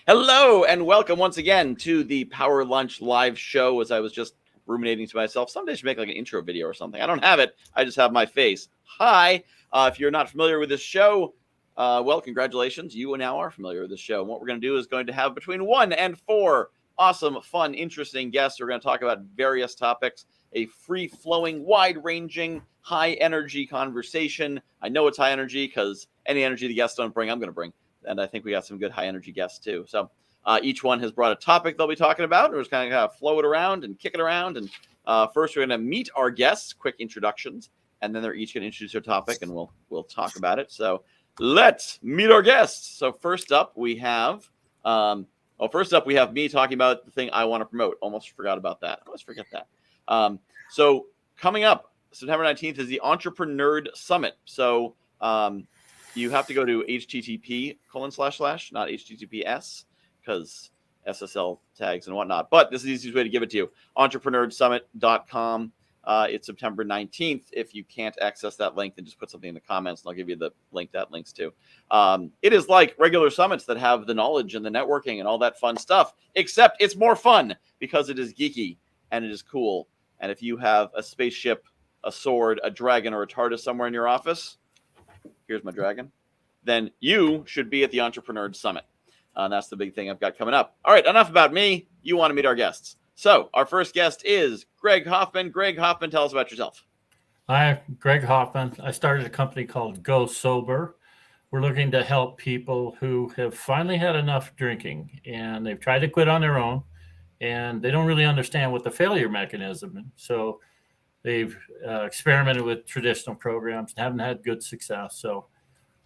Hello and welcome once again to the Power Lunch live show. As I was just ruminating to myself, someday I should make like an intro video or something. I don't have it. I just have my face. Hi. If you're not familiar with this show, well, congratulations. You now are familiar with this show. And what we're going to do is going to have between 1 and 4 awesome, fun, interesting guests. We're going to talk about various topics, a free-flowing, wide-ranging, high-energy conversation. I know it's high energy because any energy the guests don't bring, I'm going to bring. And I think we got some good high energy guests too. So each one has brought a topic they'll be talking about. We're just kind of flow it around and kick it around. And first, we're going to meet our guests, quick introductions, and then they're each going to introduce their topic, and we'll talk about it. So let's meet our guests. So first up, we have me talking about the thing I want to promote. Almost forgot about that. I always forget that. So coming up, September 19th is the Entrepreneur Summit. So you have to go to http:// not https, because SSL tags and whatnot. But this is the easiest way to give it to you. entrepreneursummit.com. It's September 19th. If you can't access that link, then just put something in the comments and I'll give you the link that links to. It is like regular summits that have the knowledge and the networking and all that fun stuff, except it's more fun because it is geeky and it is cool. And if you have a spaceship, a sword, a dragon, or a TARDIS somewhere in your office, here's my dragon, then you should be at the Entrepreneur Summit. And that's the big thing I've got coming up. All right, enough about me. You want to meet our guests. So our first guest is Greg Hoffman. Greg Hoffman, tell us about yourself. Hi, Greg Hoffman. I started a company called Go Sober. We're looking to help people who have finally had enough drinking and they've tried to quit on their own and they don't really understand what the failure mechanism is. So they've experimented with traditional programs and haven't had good success. So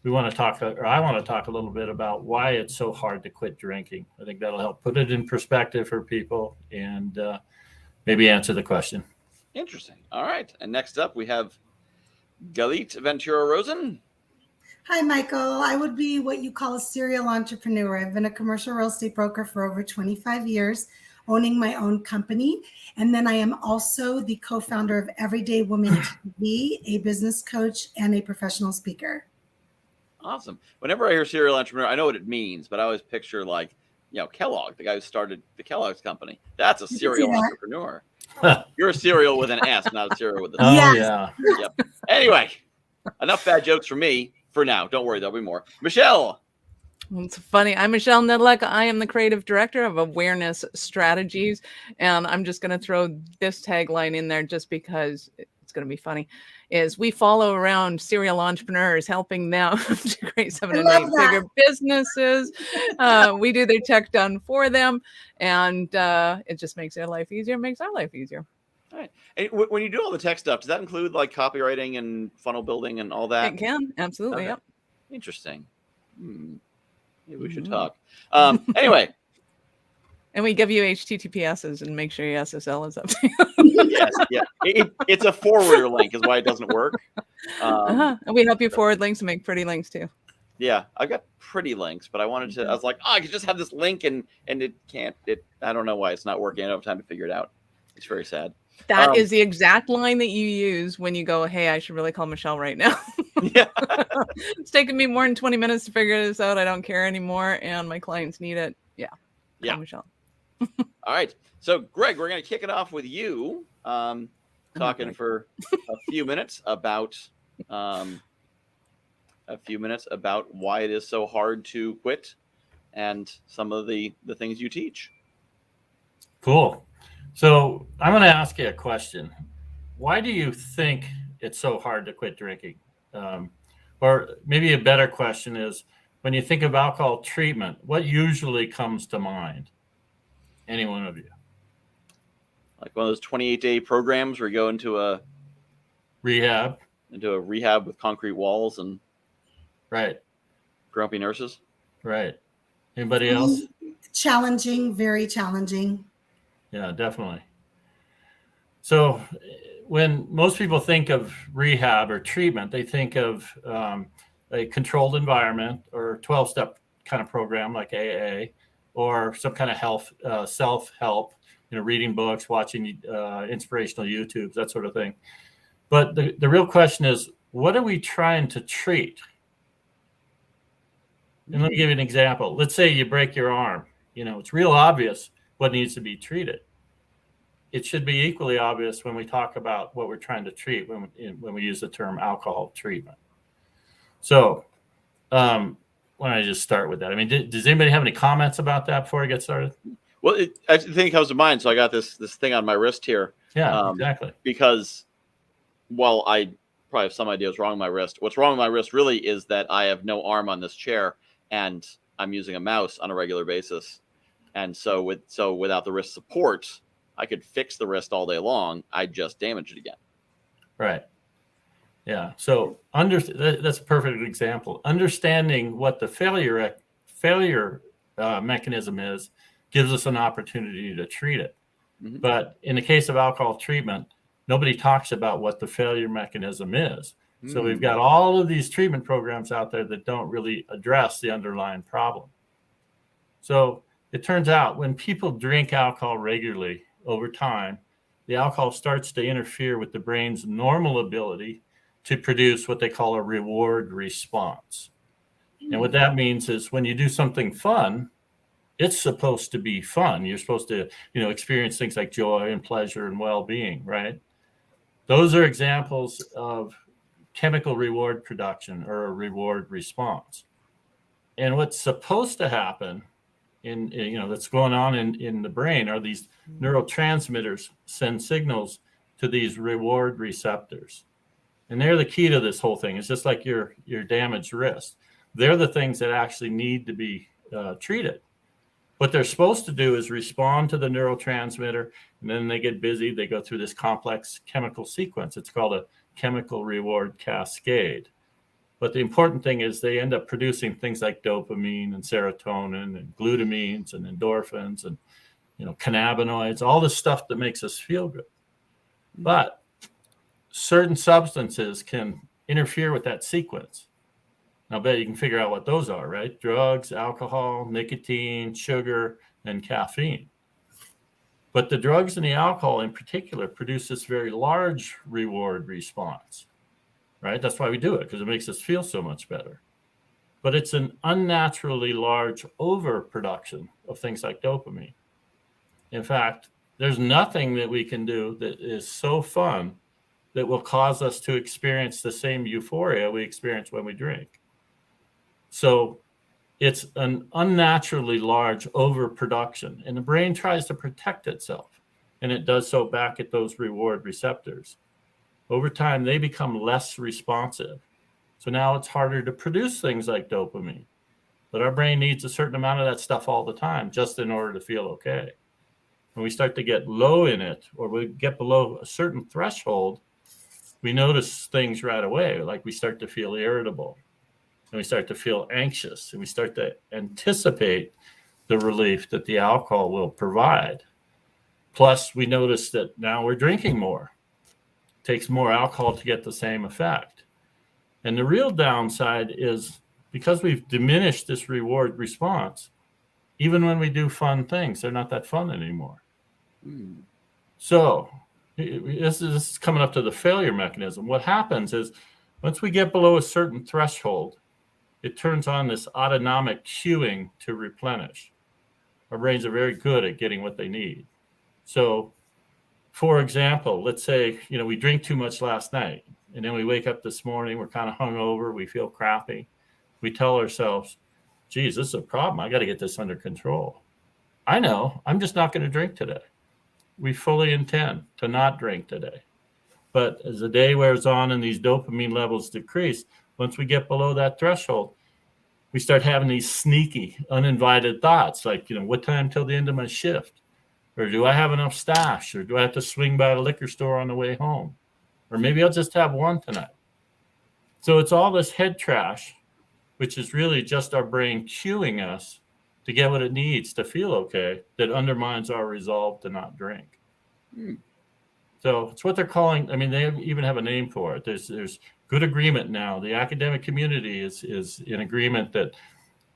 I want to talk a little bit about why it's so hard to quit drinking. I think that'll help put it in perspective for people and maybe answer the question. Interesting. All right. And next up, we have Galit Ventura-Rozen. Hi, Michael. I would be what you call a serial entrepreneur. I've been a commercial real estate broker for over 25 years, owning my own company. And then I am also the co-founder of Everyday Woman TV, a business coach and a professional speaker. Awesome. Whenever I hear serial entrepreneur, I know what it means, but I always picture like, Kellogg, the guy who started the Kellogg's company. That's a serial entrepreneur. You're a cereal with an S, not a cereal with a S. Yes. Yeah. Yep. Anyway, enough bad jokes for me for now. Don't worry, there'll be more. Michelle. It's funny. I'm Michelle Nedelec. I am the creative director of Awareness Strategies. And I'm just going to throw this tagline in there just because it's going to be funny, is we follow around serial entrepreneurs, helping them to create 7 and 8 figure businesses. We do their tech done for them. And it just makes their life easier, makes our life easier. All right. And when you do all the tech stuff, does that include like copywriting and funnel building and all that? It can. Absolutely. Okay. Yep. Interesting. Maybe we should talk. Anyway. And we give you HTTPSs and make sure your SSL is up. Yes, yeah. It's a forwarder link is why it doesn't work. And we help you forward links and make pretty links too. Yeah, I've got pretty links, but I was like, I could just have this link and it can't. I don't know why it's not working. I don't have time to figure it out. It's very sad. That is the exact line that you use when you go, hey, I should really call Michelle right now. Yeah. It's taken me more than 20 minutes to figure this out. I don't care anymore. And my clients need it. Yeah. Yeah. Call Michelle. All right. So, Greg, we're going to kick it off with you talking for a few minutes about why it is so hard to quit and some of the things you teach. Cool. So I'm going to ask you a question. Why do you think it's so hard to quit drinking? Or maybe a better question is, when you think of alcohol treatment, what usually comes to mind? Any one of you? Like one of those 28-day programs where you go into a rehab with concrete walls and right grumpy nurses. Right. Anybody else? Challenging, very challenging. Yeah, definitely. So when most people think of rehab or treatment, they think of a controlled environment or 12-step kind of program like AA, or some kind of health, self-help, reading books, watching inspirational YouTubes, that sort of thing. But the real question is, what are we trying to treat? And let me give you an example. Let's say you break your arm. It's real obvious what needs to be treated. It should be equally obvious when we talk about what we're trying to treat when we use the term alcohol treatment. So why don't I just start with that? I mean, does anybody have any comments about that before I get started? Well, I think it comes to mind. So I got this thing on my wrist here. Yeah, exactly. Because while I probably have some idea what's wrong with my wrist, what's wrong with my wrist really is that I have no arm on this chair, and I'm using a mouse on a regular basis. And so without the wrist support, I could fix the wrist all day long. I just damaged it again. Right. Yeah. So that's a perfect example. Understanding what the failure mechanism is gives us an opportunity to treat it. Mm-hmm. But in the case of alcohol treatment, nobody talks about what the failure mechanism is. So we've got all of these treatment programs out there that don't really address the underlying problem. So it turns out when people drink alcohol regularly over time, the alcohol starts to interfere with the brain's normal ability to produce what they call a reward response. And what that means is when you do something fun, it's supposed to be fun. You're supposed to, experience things like joy and pleasure and well-being, right? Those are examples of chemical reward production or a reward response. And what's supposed to happen that's going on in the brain are these neurotransmitters send signals to these reward receptors. And they're the key to this whole thing. It's just like your damaged wrist. They're the things that actually need to be treated. What they're supposed to do is respond to the neurotransmitter, and then they get busy. They go through this complex chemical sequence. It's called a chemical reward cascade. But the important thing is they end up producing things like dopamine and serotonin and glutamines and endorphins and cannabinoids, all the stuff that makes us feel good. But certain substances can interfere with that sequence. I'll bet you can figure out what those are, right? Drugs, alcohol, nicotine, sugar, and caffeine. But the drugs and the alcohol in particular produce this very large reward response, right? That's why we do it, because it makes us feel so much better. But it's an unnaturally large overproduction of things like dopamine. In fact, there's nothing that we can do that is so fun that will cause us to experience the same euphoria we experience when we drink. So it's an unnaturally large overproduction, and the brain tries to protect itself, and it does so back at those reward receptors. Over time, they become less responsive. So now it's harder to produce things like dopamine, but our brain needs a certain amount of that stuff all the time just in order to feel okay. When we start to get low in it, or we get below a certain threshold, we notice things right away, like we start to feel irritable, and we start to feel anxious, and we start to anticipate the relief that the alcohol will provide. Plus, we notice that now we're drinking more. It takes more alcohol to get the same effect. And the real downside is because we've diminished this reward response, even when we do fun things, they're not that fun anymore. So this is coming up to the failure mechanism. What happens is once we get below a certain threshold, it turns on this autonomic cueing to replenish. Our brains are very good at getting what they need. So, for example, let's say, we drink too much last night, and then we wake up this morning, we're kind of hungover, we feel crappy. We tell ourselves, geez, this is a problem. I got to get this under control. I know, I'm just not going to drink today. We fully intend to not drink today. But as the day wears on and these dopamine levels decrease, once we get below that threshold, we start having these sneaky, uninvited thoughts like, what time till the end of my shift? Or do I have enough stash? Or do I have to swing by the liquor store on the way home? Or maybe I'll just have one tonight. So it's all this head trash, which is really just our brain cueing us to get what it needs to feel okay, that undermines our resolve to not drink. So it's what they're calling, they even have a name for it. There's good agreement now. The academic community is in agreement that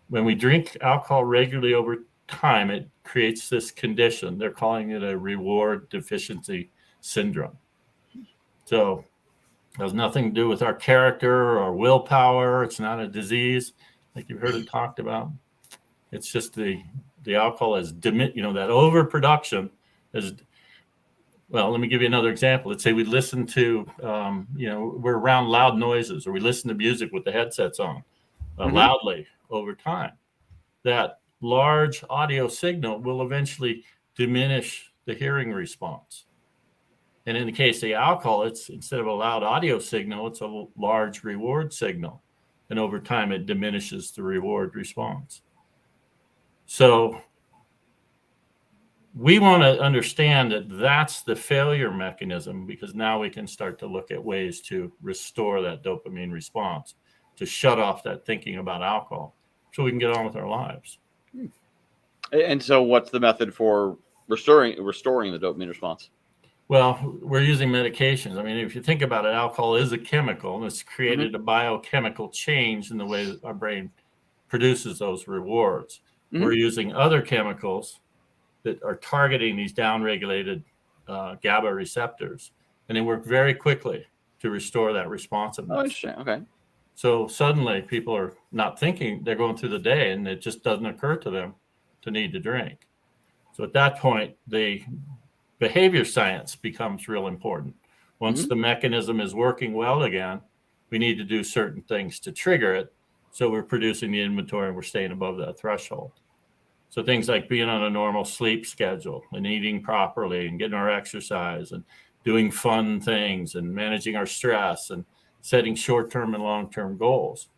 when we drink alcohol regularly over time, it creates this condition. They're calling it a reward deficiency syndrome. So it has nothing to do with our character or willpower. It's not a disease. like you've heard it talked about. It's just the alcohol is that overproduction is. Well, let me give you another example. Let's say we listen to, we're around loud noises, or we listen to music with the headsets on loudly over time. That large audio signal will eventually diminish the hearing response. And in the case of the alcohol, it's instead of a loud audio signal, it's a large reward signal. And over time, it diminishes the reward response. So we want to understand that that's the failure mechanism, because now we can start to look at ways to restore that dopamine response, to shut off that thinking about alcohol so we can get on with our lives. And so what's the method for restoring the dopamine response? Well, we're using medications. I mean, if you think about it, alcohol is a chemical, and it's created a biochemical change in the way that our brain produces those rewards. We're using other chemicals that are targeting these downregulated GABA receptors, and they work very quickly to restore that responsiveness. Oh, interesting. Okay. So suddenly people are not thinking, they're going through the day, and it just doesn't occur to them to need to drink. So at that point, the behavior science becomes real important. Once the mechanism is working well again, we need to do certain things to trigger it. So we're producing the inventory and we're staying above that threshold. So things like being on a normal sleep schedule and eating properly and getting our exercise and doing fun things and managing our stress and setting short-term and long-term goals.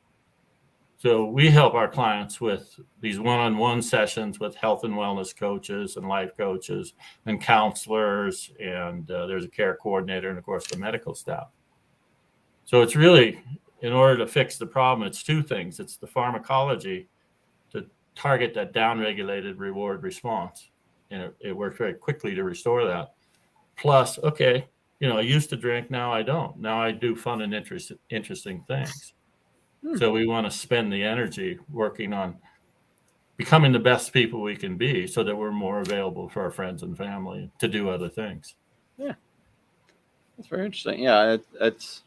So we help our clients with these one-on-one sessions with health and wellness coaches and life coaches and counselors, and there's a care coordinator and, of course, the medical staff. So it's really, in order to fix the problem, it's two things. It's the pharmacology to target that downregulated reward response, and it works very quickly to restore that. Plus, okay, I used to drink, now I don't. Now I do fun and interesting things. So we want to spend the energy working on becoming the best people we can be so that we're more available for our friends and family to do other things. Yeah. That's very interesting. Yeah, it's a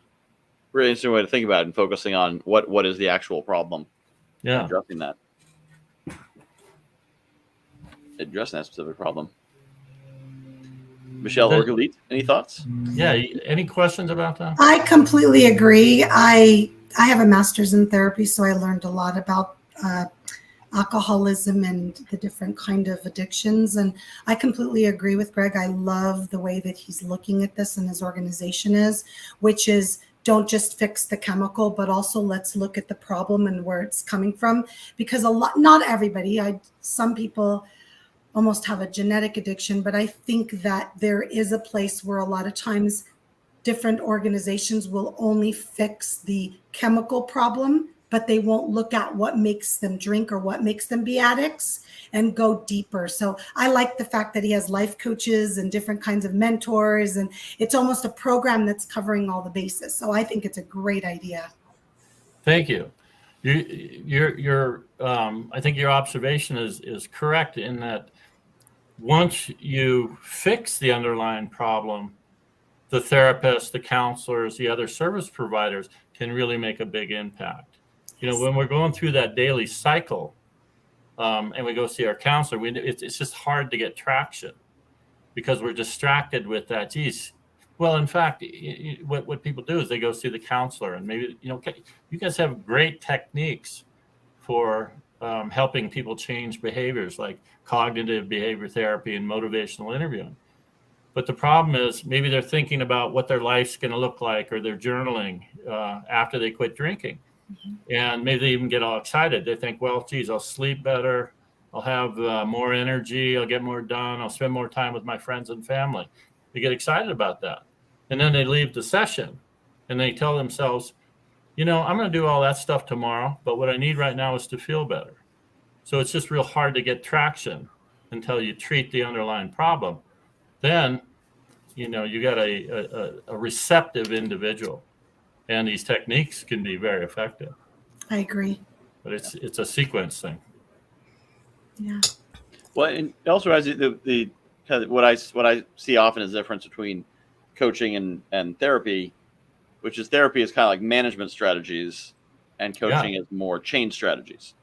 really interesting way to think about it and focusing on what is the actual problem. Yeah. Addressing that specific problem. Michelle or Galit, any thoughts? Yeah. Any questions about that? I completely agree. I have a master's in therapy, so I learned a lot about alcoholism and the different kind of addictions. And I completely agree with Greg. I love the way that he's looking at this and his organization is, which is don't just fix the chemical, but also let's look at the problem and where it's coming from. Because not everybody, some people almost have a genetic addiction, but I think that there is a place where a lot of times different organizations will only fix the chemical problem, but they won't look at what makes them drink or what makes them be addicts and go deeper. So I like the fact that he has life coaches and different kinds of mentors, and it's almost a program that's covering all the bases. So I think it's a great idea. Thank you. I think your observation is correct in that once you fix the underlying problem, the therapists, the counselors, the other service providers can really make a big impact. When we're going through that daily cycle and we go see our counselor, it's just hard to get traction because we're distracted with that. Geez, well, in fact, what people do is they go see the counselor, and maybe, you guys have great techniques for helping people change behaviors like cognitive behavior therapy and motivational interviewing. But the problem is maybe they're thinking about what their life's going to look like, or they're journaling after they quit drinking. And maybe they even get all excited. They think, well, geez, I'll sleep better. I'll have more energy. I'll get more done. I'll spend more time with my friends and family. They get excited about that. And then they leave the session and they tell themselves, I'm going to do all that stuff tomorrow, but what I need right now is to feel better. So it's just real hard to get traction until you treat the underlying problem. Then, you got a receptive individual, and these techniques can be very effective. I agree. But it's a sequence thing. Yeah. Well, and also as the what I see often is the difference between coaching and therapy, which is therapy is kind of like management strategies, and coaching is more change strategies.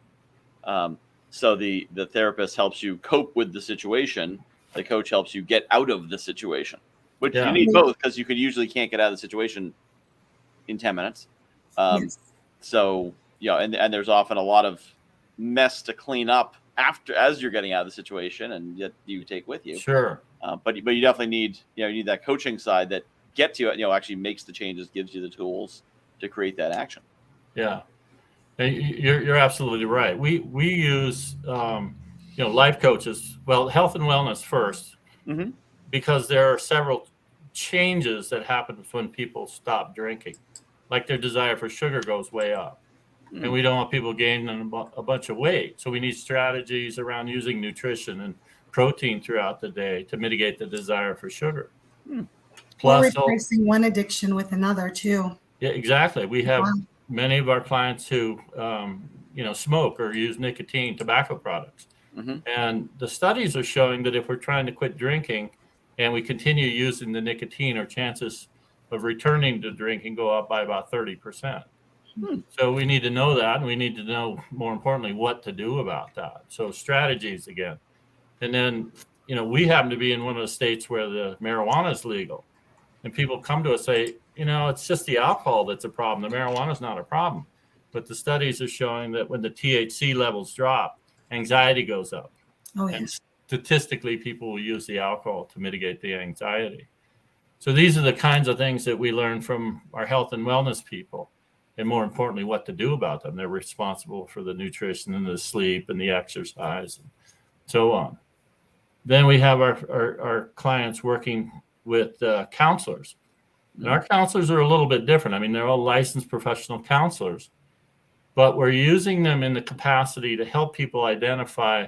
So the therapist helps you cope with the situation. The coach helps you get out of the situation, which you need both, because you usually can't get out of the situation in 10 minutes. Yes. So, and there's often a lot of mess to clean up as you're getting out of the situation, and yet you take with you. Sure. But you definitely need, you need that coaching side that gets you, actually makes the changes, gives you the tools to create that action. Yeah. You're absolutely right. We use, life coaches, health and wellness first, because there are several changes that happen when people stop drinking, like their desire for sugar goes way up. And we don't want people gaining a bunch of weight. So we need strategies around using nutrition and protein throughout the day to mitigate the desire for sugar. Plus, replacing one addiction with another too. Yeah, exactly. We have many of our clients who, smoke or use nicotine, tobacco products. And the studies are showing that if we're trying to quit drinking and we continue using the nicotine, our chances of returning to drinking go up by about 30%. So we need to know that, and we need to know, more importantly, what to do about that. So strategies again. And then, we happen to be in one of the states where the marijuana is legal. And people come to us say, it's just the alcohol that's a problem. The marijuana is not a problem. But the studies are showing that when the THC levels drop, anxiety goes up. Oh, yeah. And statistically, people will use the alcohol to mitigate the anxiety. So these are the kinds of things that we learn from our health and wellness people. And more importantly, what to do about them. They're responsible for the nutrition and the sleep and the exercise and so on. Then we have our clients working with counselors. And our counselors are a little bit different. I mean, they're all licensed professional counselors, but we're using them in the capacity to help people identify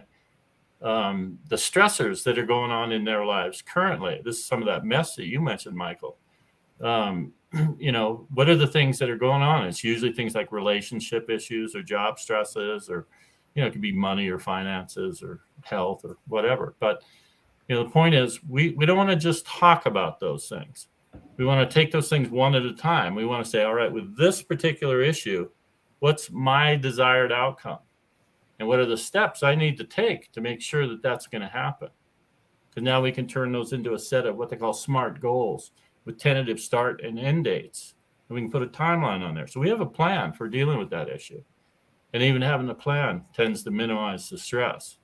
the stressors that are going on in their lives currently. This is some of that mess that you mentioned, Michael. What are the things that are going on? It's usually things like relationship issues or job stresses, or, it could be money or finances or health or whatever. But, the point is we don't want to just talk about those things. We want to take those things one at a time. We want to say, all right, with this particular issue, what's my desired outcome? And what are the steps I need to take to make sure that that's going to happen? Because now we can turn those into a set of what they call SMART goals with tentative start and end dates. And we can put a timeline on there. So we have a plan for dealing with that issue. And even having a plan tends to minimize the stress.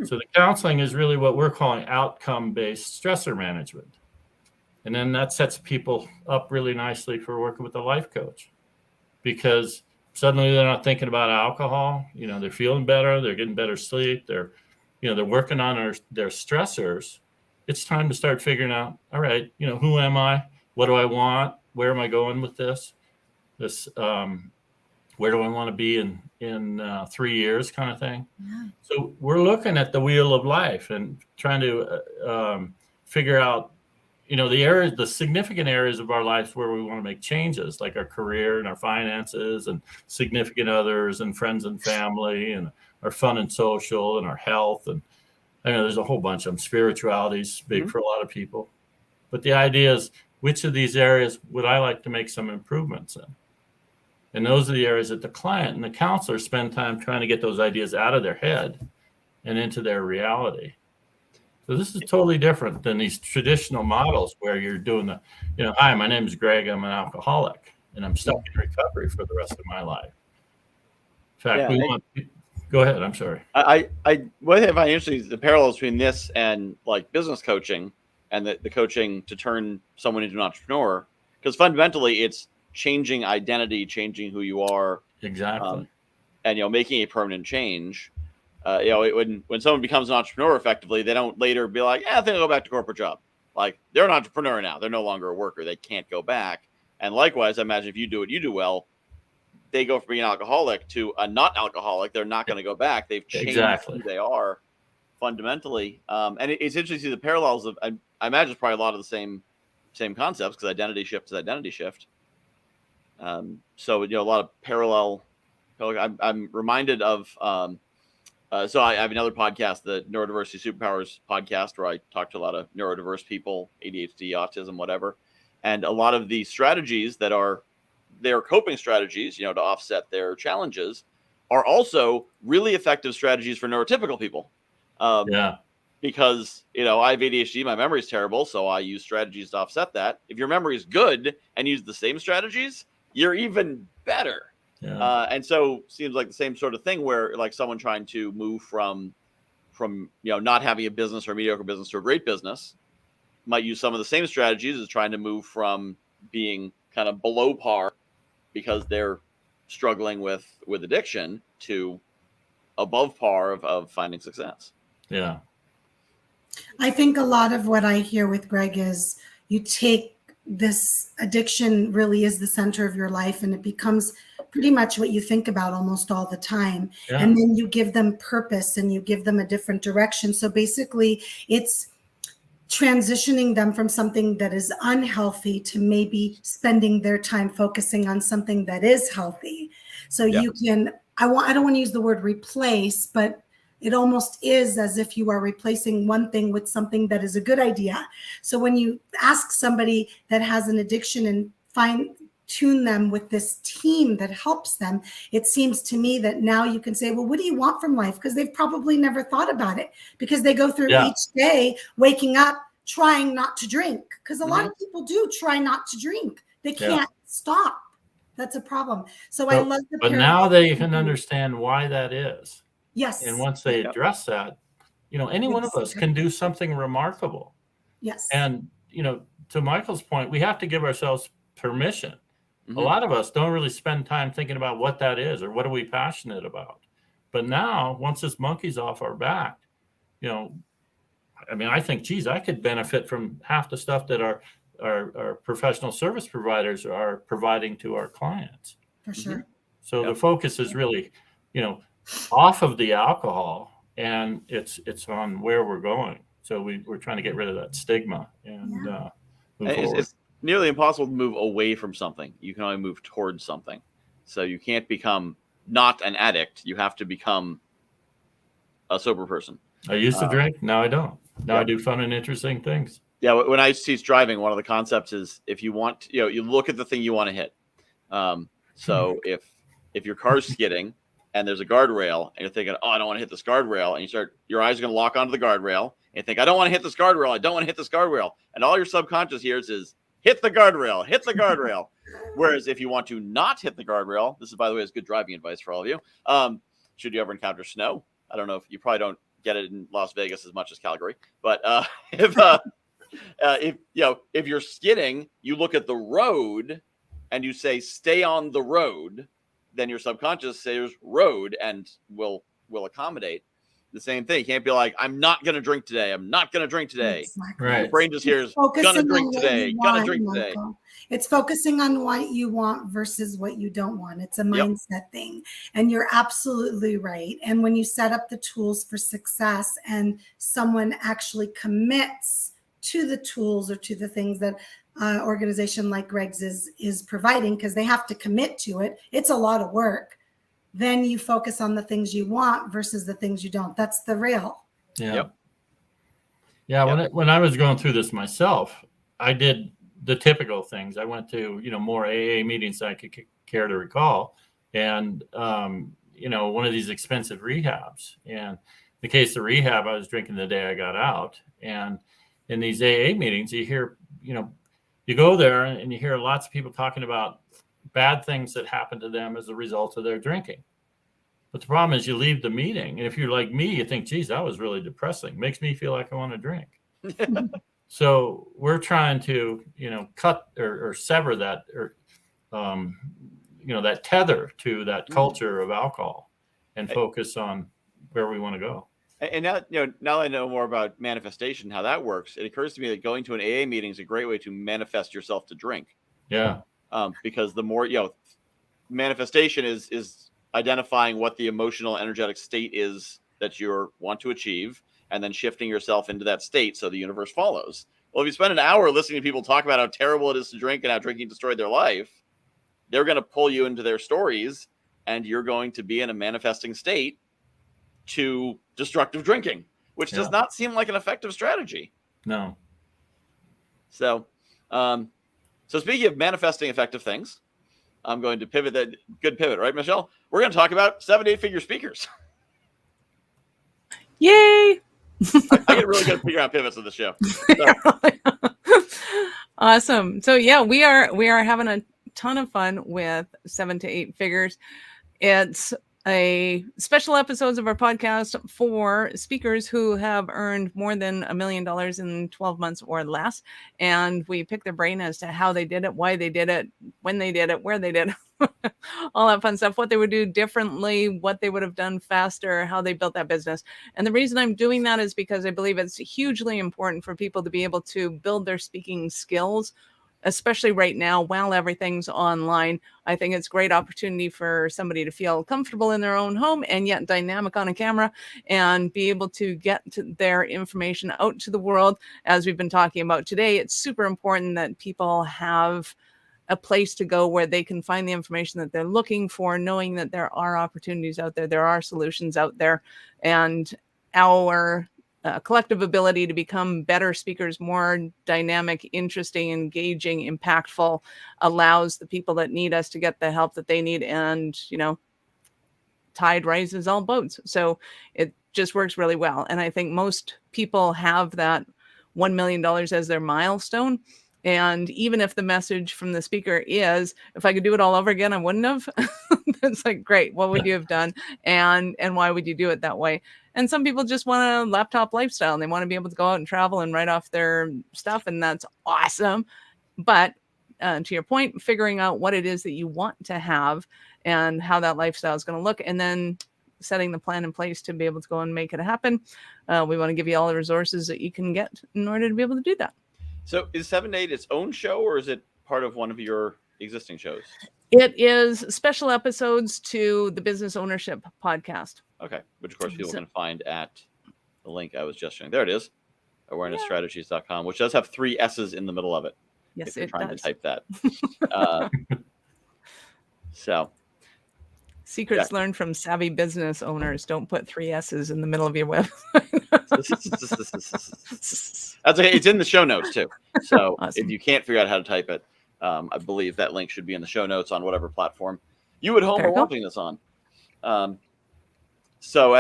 So the counseling is really what we're calling outcome-based stressor management. And then that sets people up really nicely for working with a life coach, because suddenly they're not thinking about alcohol. They're feeling better. They're getting better sleep. They're working on their stressors. It's time to start figuring out, all right, who am I? What do I want? Where am I going with this? Where do I want to be in 3 years, kind of thing? Yeah. So we're looking at the wheel of life and trying to figure out, the significant areas of our lives where we want to make changes, like our career and our finances and significant others and friends and family and our fun and social and our health. And there's a whole bunch of them. Spirituality is big for a lot of people. But the idea is, which of these areas would I like to make some improvements in? And those are the areas that the client and the counselor spend time trying to get those ideas out of their head and into their reality. So this is totally different than these traditional models where you're doing hi, my name is Greg, I'm an alcoholic, and I'm stuck in recovery for the rest of my life. In fact, go ahead, I'm sorry. What I find interesting is the parallels between this and like business coaching and the coaching to turn someone into an entrepreneur, because fundamentally it's changing identity, changing who you are. Exactly. And, making a permanent change. When someone becomes an entrepreneur effectively, they don't later be like, I think I'll go back to corporate job. Like, they're an entrepreneur now. They're no longer a worker. They can't go back. And likewise, I imagine if you do what you do well, they go from being an alcoholic to a not alcoholic. They're not going to go back. They've changed who they are fundamentally. And it's interesting to see the parallels of, I imagine it's probably a lot of the same concepts, because identity shift is identity shift. So, a lot of parallel. I'm reminded of, so I have another podcast, the Neurodiversity Superpowers podcast, where I talk to a lot of neurodiverse people, ADHD, autism, whatever. And a lot of the strategies that are their coping strategies, to offset their challenges, are also really effective strategies for neurotypical people. Because, I have ADHD, my memory is terrible, so I use strategies to offset that. If your memory is good and use the same strategies, you're even better. And so seems like the same sort of thing where like someone trying to move from not having a business or a mediocre business to a great business might use some of the same strategies as trying to move from being kind of below par because they're struggling with addiction to above par of finding success. Yeah. I think a lot of what I hear with Greg is you take this addiction really is the center of your life, and it becomes pretty much what you think about almost all the time. Yeah. And then you give them purpose and you give them a different direction. So basically it's transitioning them from something that is unhealthy to maybe spending their time focusing on something that is healthy. So you can, I don't want to use the word replace, but it almost is as if you are replacing one thing with something that is a good idea. So when you ask somebody that has an addiction and tune them with this team that helps them, it seems to me that now you can say, well, what do you want from life? Because they've probably never thought about it because they go through each day waking up, trying not to drink. Because a lot of people do try not to drink. They can't stop. That's a problem. So I love the But now they can understand why that is. Yes. And once they address that, any one of us can do something remarkable. Yes. And, to Michael's point, we have to give ourselves permission. A lot of us don't really spend time thinking about what that is or what are we passionate about. But now, once this monkey's off our back, I think, geez, I could benefit from half the stuff that our professional service providers are providing to our clients. For sure. So the focus is really, off of the alcohol, and it's on where we're going. So we're trying to get rid of that stigma and move forward. It's nearly impossible to move away from something. You can only move towards something. So you can't become not an addict. You have to become a sober person. I used to drink. Now I don't. Now I do fun and interesting things. Yeah. When I teach driving, one of the concepts is if you want, you look at the thing you want to hit. So if your car's skidding and there's a guardrail and you're thinking, oh, I don't want to hit this guardrail. And your eyes are going to lock onto the guardrail and you think, I don't want to hit this guardrail. I don't want to hit this guardrail. And all your subconscious hears is hit the guardrail, hit the guardrail. Whereas if you want to not hit the guardrail, this is, by the way, is good driving advice for all of you. Should you ever encounter snow? I don't know if you probably don't get it in Las Vegas as much as Calgary, but if you're skidding, you look at the road and you say, stay on the road, then your subconscious says road and will accommodate. The same thing. You can't be like, I'm not going to drink today. I'm not going to drink today. Exactly. Right. The brain just hears, gonna drink today. Gonna drink today. It's focusing on what you want versus what you don't want. It's a mindset thing. And you're absolutely right. And when you set up the tools for success and someone actually commits to the tools or to the things that organization like Greg's is providing, because they have to commit to it. It's a lot of work. Then you focus on the things you want versus the things you don't. That's the rail. Yeah. When I was going through this myself, I did the typical things. I went to, more AA meetings than I could care to recall. And, one of these expensive rehabs. And in the case of rehab, I was drinking the day I got out. And in these AA meetings, you hear, you go there and you hear lots of people talking about bad things that happen to them as a result of their drinking. But the problem is you leave the meeting, and if you're like me, you think, geez, that was really depressing. Makes me feel like I want to drink. So we're trying to, cut or sever that, or, that tether to that culture of alcohol and focus on where we want to go. And now, now I know more about manifestation, how that works. It occurs to me that going to an AA meeting is a great way to manifest yourself to drink. Yeah. Because the more, manifestation is identifying what the emotional, energetic state is that you want to achieve, and then shifting yourself into that state so the universe follows. Well, if you spend an hour listening to people talk about how terrible it is to drink and how drinking destroyed their life, they're going to pull you into their stories, and you're going to be in a manifesting state to destructive drinking, which does not seem like an effective strategy. No. So speaking of manifesting effective things, I'm going to pivot that. Good pivot, right, Michelle? We're going to talk about 7 to 8 figure speakers. Yay! I get really good at figuring out pivots of the show. So, Awesome. So yeah, we are having a ton of fun with 7 to 8 figures. It's a special episodes of our podcast for speakers who have earned more than $1 million in 12 months or less. And we pick their brain as to how they did it, why they did it, when they did it, where they did it, all that fun stuff, what they would do differently, what they would have done faster, how they built that business. And the reason I'm doing that is because I believe it's hugely important for people to be able to build their speaking skills, especially right now while everything's online. I think it's a great opportunity for somebody to feel comfortable in their own home and yet dynamic on a camera and be able to get to their information out to the world. As we've been talking about today, it's super important that people have a place to go where they can find the information that they're looking for, knowing that there are opportunities out there, there are solutions out there, and our collective ability to become better speakers, more dynamic, interesting, engaging, impactful, allows the people that need us to get the help that they need. And, tide rises all boats. So it just works really well. And I think most people have that $1 million as their milestone. And even if the message from the speaker is, if I could do it all over again, I wouldn't have. It's like, great. What would you have done? And why would you do it that way? And some people just want a laptop lifestyle and they want to be able to go out and travel and write off their stuff. And that's awesome. But to your point, figuring out what it is that you want to have and how that lifestyle is going to look, and then setting the plan in place to be able to go and make it happen. We want to give you all the resources that you can get in order to be able to do that. So is 7 to 8 its own show, or is it part of one of your existing shows? It is special episodes to the Business Ownership Podcast. Okay, which of course people can find at the link I was just showing. There it is, awarenessstrategies.com, which does have 3 S's in the middle of it. Yes, if you're it trying does. to type that. So secrets learned from savvy business owners: don't put 3 S's in the middle of your website. That's okay. It's in the show notes too. So Awesome. If you can't figure out how to type it, I believe that link should be in the show notes on whatever platform you at home There are you go. watching this on. So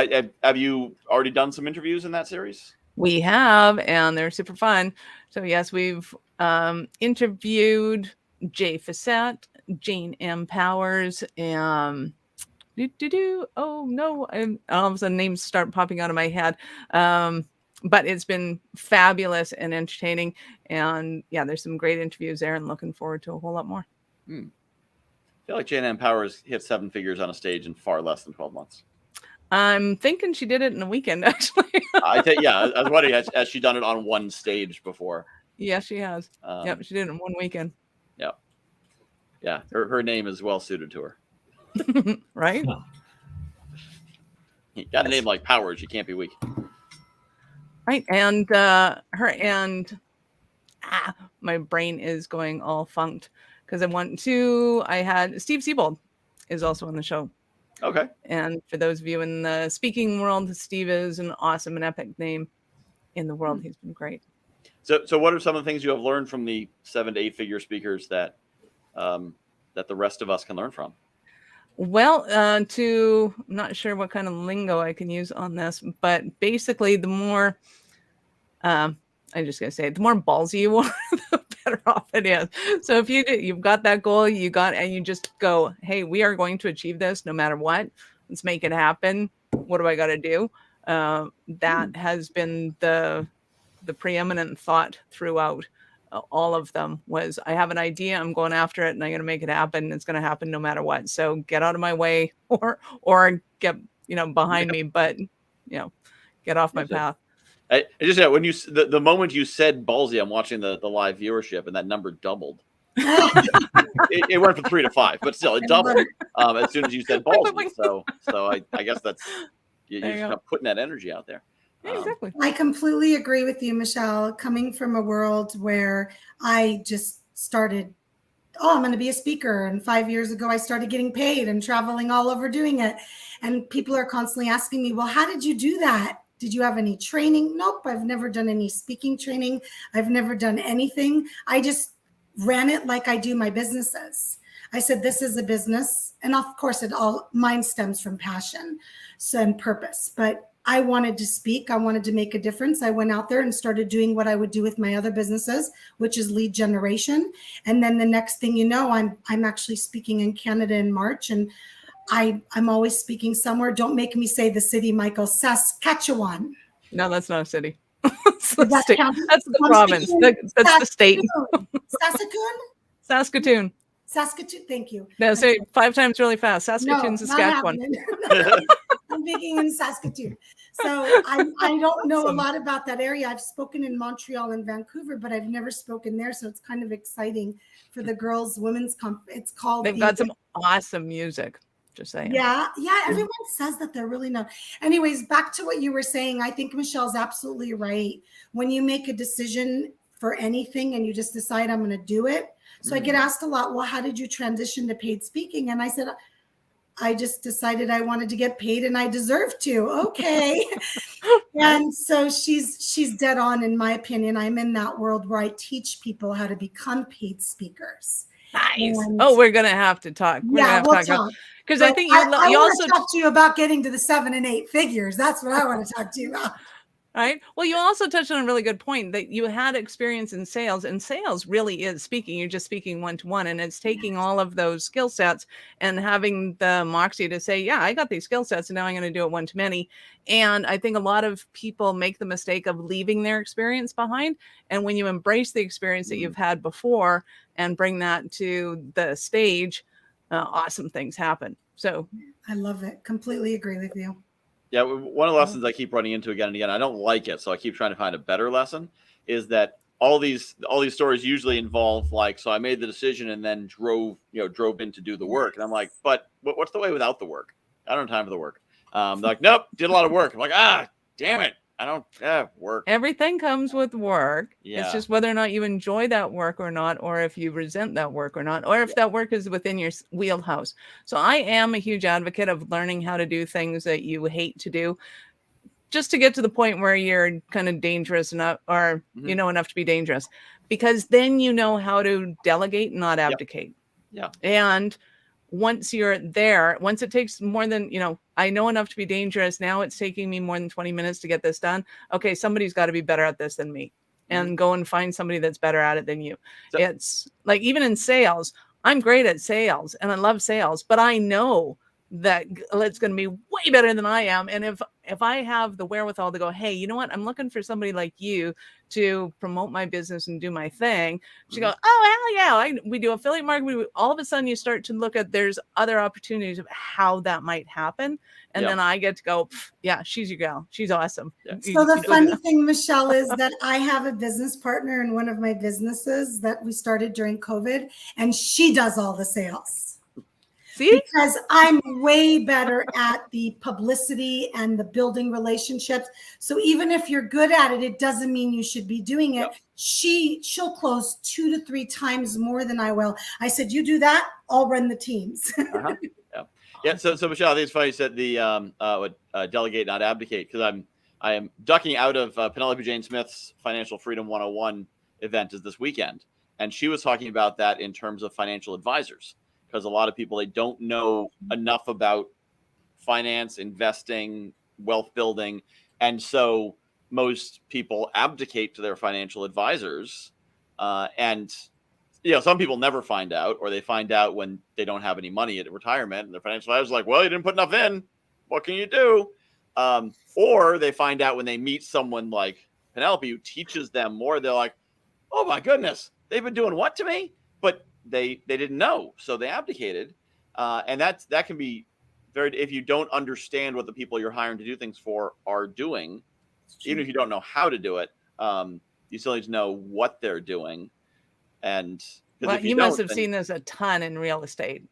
have you already done some interviews in that series? We have, and they're super fun. So yes, we've interviewed Jay Facette, Jane M. Powers, and oh no, all of a sudden names start popping out of my head. But it's been fabulous and entertaining. And yeah, there's some great interviews there, and looking forward to a whole lot more. I feel like Jane M. Powers hit 7 figures on a stage in far less than 12 months. I'm thinking she did it in a weekend, actually. I was wondering, has she done it on one stage before? Yes, she has. Yep, she did it in one weekend. Yep. Yeah, her name is well suited to her. Right? You got a name like Powers, you can't be weak. Right. And my brain is going all funked because I had Steve Siebold is also on the show. Okay. And for those of you in the speaking world, Steve is an awesome and epic name in the world. He's been great. So what are some of the things you have learned from the 7 to 8 figure speakers that the rest of us can learn from? Well, I'm not sure what kind of lingo I can use on this, but basically the more, I'm just going to say, the more ballsy you are, the better off it is. So if you've got that goal, and you just go, hey, we are going to achieve this no matter what. Let's make it happen. What do I got to do? That has been the preeminent thought throughout all of them was, I have an idea, I'm going after it, and I'm going to make it happen. It's going to happen no matter what. So get out of my way or get, behind me, but, get off my path. I just when the moment you said ballsy, I'm watching the live viewership and that number doubled. it went from 3 to 5, but still it doubled as soon as you said ballsy. So I guess that's you're just kind of putting that energy out there. Yeah, exactly. I completely agree with you, Michelle. Coming from a world where I just started, I'm going to be a speaker. And 5 years ago, I started getting paid and traveling all over doing it. And people are constantly asking me, well, how did you do that? Did you have any training? Nope. I've never done any speaking training. I've never done anything. I just ran it like I do my businesses. I said, this is a business. And of course, mine stems from passion and purpose. But I wanted to speak. I wanted to make a difference. I went out there and started doing what I would do with my other businesses, which is lead generation. And then the next thing you know, I'm actually speaking in Canada in March. And I'm always speaking somewhere. Don't make me say the city, Michael. Saskatchewan. No, that's not a city. That's the That state. counts? That's the I'm province. speaking That's the state. Saskatoon? Saskatoon. Saskatoon. Thank you. No, say 5 times really fast. Saskatoon, No, Saskatchewan. not happening. I'm speaking in Saskatoon. So I don't know a lot about that area. I've spoken in Montreal and Vancouver, but I've never spoken there. So it's kind of exciting for the women's it's called. They've got some awesome music. Just saying. Yeah. Everyone says that they're really not. Anyways, back to what you were saying. I think Michelle's absolutely right. When you make a decision for anything and you just decide I'm going to do it. So I get asked a lot, well, how did you transition to paid speaking? And I said, I just decided I wanted to get paid and I deserve to. Okay. And so she's dead on, in my opinion. I'm in that world where I teach people how to become paid speakers. Nice. And We're gonna have to talk. We'll talk. Because I think you also talk to you about getting to the 7 and 8 figures. That's what I want to talk to you about. Right. Well, you also touched on a really good point that you had experience in sales, and sales really is speaking. You're just speaking one-to-one, and it's taking all of those skill sets and having the moxie to say, yeah, I got these skill sets and now I'm going to do it one-to-many. And I think a lot of people make the mistake of leaving their experience behind. And when you embrace the experience that you've had before and bring that to the stage, awesome things happen. So I love it. Completely agree with you. Yeah, one of the lessons I keep running into again and again, I don't like it, so I keep trying to find a better lesson, is that all these stories usually involve so I made the decision and then drove in to do the work. And I'm like, but what's the way without the work? I don't have time for the work. They're like, nope, did a lot of work. I'm like, damn it. I don't work. Everything comes with work. Yeah. It's just whether or not you enjoy that work or not, or if you resent that work or not, or if that work is within your wheelhouse. So I am a huge advocate of learning how to do things that you hate to do, just to get to the point where you're kind of dangerous enough, or you know enough to be dangerous, because then you know how to delegate and not abdicate. Yeah. And once you're there, once it takes more than, I know enough to be dangerous. Now it's taking me more than 20 minutes to get this done. Okay, somebody's got to be better at this than me, and go and find somebody that's better at it than you. So, it's like, even in sales, I'm great at sales and I love sales, but I know that it's going to be way better than I am. And if I have the wherewithal to go, hey, you know what? I'm looking for somebody like you to promote my business and do my thing. She goes, oh, hell yeah. We do affiliate marketing. All of a sudden you start to look at, there's other opportunities of how that might happen. And then I get to go, yeah, she's your gal. She's awesome. Yeah. So the funny thing, Michelle, is that I have a business partner in one of my businesses that we started during COVID, and she does all the sales. See? Because I'm way better at the publicity and the building relationships. So even if you're good at it, it doesn't mean you should be doing it. Yep. She'll close 2 to 3 times more than I will. I said, you do that, I'll run the teams. Yeah. So Michelle, I think it's funny you said the delegate, not abdicate, because I am ducking out of Penelope Jane Smith's Financial Freedom 101 event is this weekend, and she was talking about that in terms of financial advisors. Because a lot of people, they don't know enough about finance, investing, wealth building. And so most people abdicate to their financial advisors. And, some people never find out, or they find out when they don't have any money at retirement. And their financial advisor is like, well, you didn't put enough in. What can you do? Or they find out when they meet someone like Penelope who teaches them more. They're like, oh, my goodness, they've been doing what to me? But they didn't know, so they abdicated, and that can be very, if you don't understand what the people you're hiring to do things for are doing, even if you don't know how to do it, you still need to know what they're doing. And you must have seen this a ton in real estate.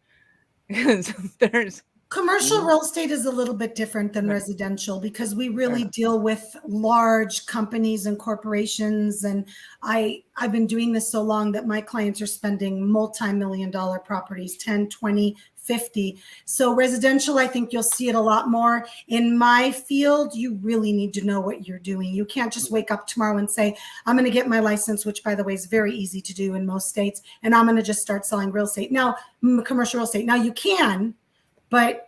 There's commercial real estate is a little bit different than residential, because we really deal with large companies and corporations. And I've been doing this so long that my clients are spending multi-million-dollar properties, 10, 20, 50. So residential, I think you'll see it a lot more. In my field, you really need to know what you're doing. You can't just wake up tomorrow and say, I'm going to get my license, which by the way is very easy to do in most states, and I'm going to just start selling real estate. Now, commercial real estate. Now you can, but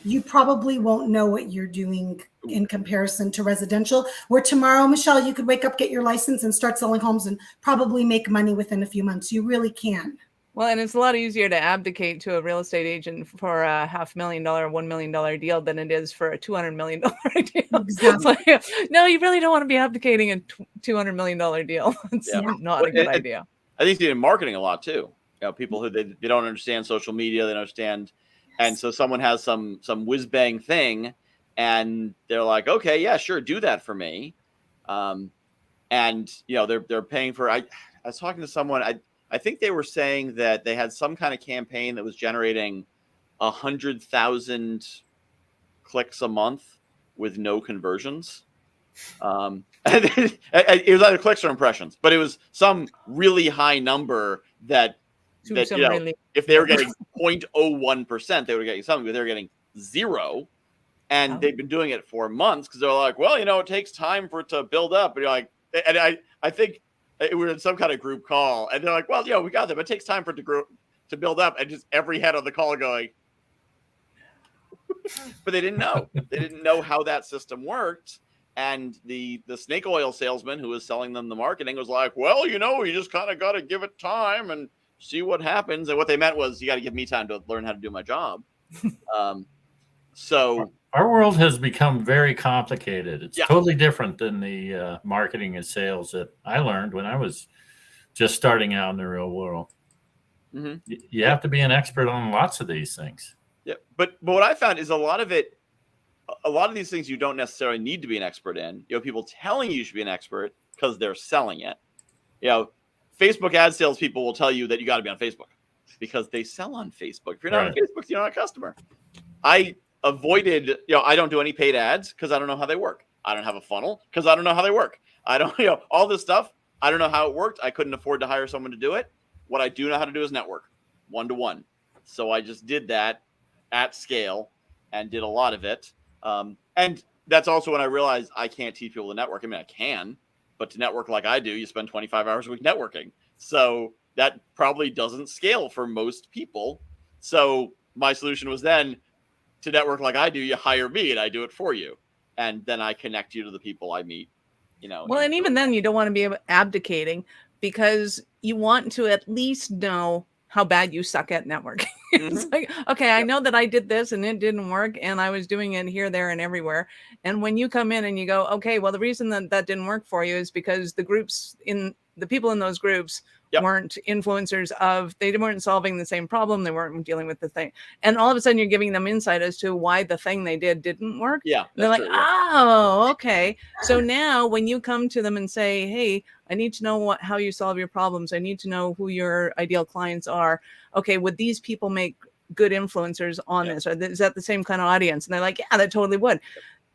you probably won't know what you're doing in comparison to residential, where tomorrow, Michelle, you could wake up, get your license and start selling homes and probably make money within a few months. You really can. Well, and it's a lot easier to abdicate to a real estate agent for a $500,000, $1 million deal than it is for a $200 million deal. Exactly. Like, no, you really don't want to be abdicating a $200 million deal. It's not a good idea. I think it's in marketing a lot too. People who they don't understand social media, they don't understand. And so someone has some whiz bang thing and they're like, okay, yeah, sure. Do that for me. And they're paying for, I was talking to someone, I think they were saying that they had some kind of campaign that was generating 100,000 clicks a month with no conversions. It was either clicks or impressions, but it was some really high number that if they were getting 0.01%, they were getting something, but they were getting 0. And they've been doing it for months because they're like, well, it takes time for it to build up. And you're like, and I think we were in some kind of group call and they're like, well, we got them. It takes time for it to build up. And just every head on the call going, but they didn't know. They didn't know how that system worked. And the snake oil salesman who was selling them the marketing was like, well, you just kind of got to give it time and see what happens. And what they meant was you got to give me time to learn how to do my job. So our world has become very complicated. It's totally different than the marketing and sales that I learned when I was just starting out in the real world. Mm-hmm. You have to be an expert on lots of these things. Yeah. But what I found is a lot of these things you don't necessarily need to be an expert in. People telling you should be an expert because they're selling it. Facebook ad sales people will tell you that you got to be on Facebook because they sell on Facebook. If you're not on Facebook, you're not a customer. I avoided, I don't do any paid ads because I don't know how they work. I don't have a funnel because I don't know how they work. I don't, all this stuff. I don't know how it worked. I couldn't afford to hire someone to do it. What I do know how to do is network 1-to-1. So I just did that at scale and did a lot of it. And that's also when I realized I can't teach people to network. I mean, I can, but to network like I do, you spend 25 hours a week networking. So that probably doesn't scale for most people. So my solution was then to network like I do, you hire me and I do it for you. And then I connect you to the people I meet, Well, and even then you don't want to be abdicating because you want to at least know how bad you suck at networking. It's like, okay, I know that I did this and it didn't work and I was doing it here, there, and everywhere. And when you come in and you go, okay, well, the reason that didn't work for you is because the people in those groups weren't influencers they weren't solving the same problem. They weren't dealing with the thing. And all of a sudden you're giving them insight as to why the thing they didn't work. Yeah. They're like, oh, okay. So now when you come to them and say, hey, I need to know how you solve your problems. I need to know who your ideal clients are. Okay, would these people make good influencers on this? Or is that the same kind of audience? And they're like, yeah, that totally would.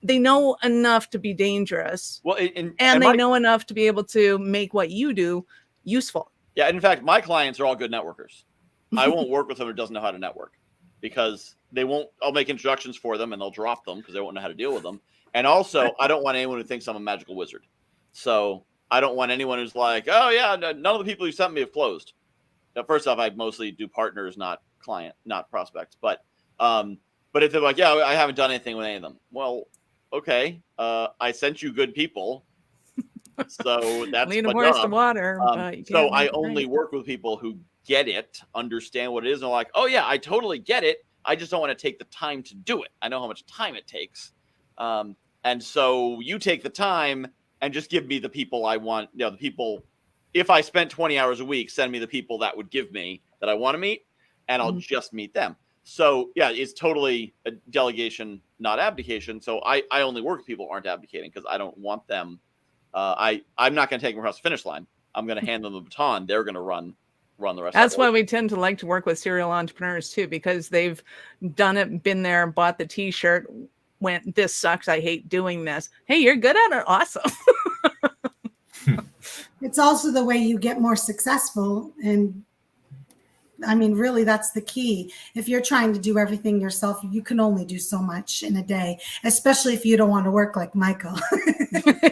They know enough to be dangerous. Well, and they know enough to be able to make what you do useful. Yeah, and in fact, my clients are all good networkers. I won't work with someone who doesn't know how to network because I'll make introductions for them and they'll drop them because they won't know how to deal with them. And also, I don't want anyone who thinks I'm a magical wizard. So I don't want anyone who's like, oh yeah, none of the people you sent me have closed. Now, first off, I mostly do partners, not prospects. But if they're like, yeah, I haven't done anything with any of them. Well, okay, I sent you good people. So that's lead a horse to water. So I only work with people who get it, understand what it is, and are like, oh yeah, I totally get it. I just don't want to take the time to do it. I know how much time it takes. And so you take the time and just give me the people I want. The people, if I spent 20 hours a week, send me the people that would give me that I want to meet, and I'll just meet them. So yeah, it's totally a delegation, not abdication. So I only work with people who aren't abdicating because I don't want them. I'm not going to take them across the finish line. I'm going to hand them the baton. They're going to run the rest. That's why we tend to like to work with serial entrepreneurs too, because they've done it, been there, bought the T-shirt, went, this sucks, I hate doing this. Hey, you're good at it. Awesome. It's also the way you get more successful and I mean, really, that's the key. If you're trying to do everything yourself, you can only do so much in a day, especially if you don't want to work like Michael.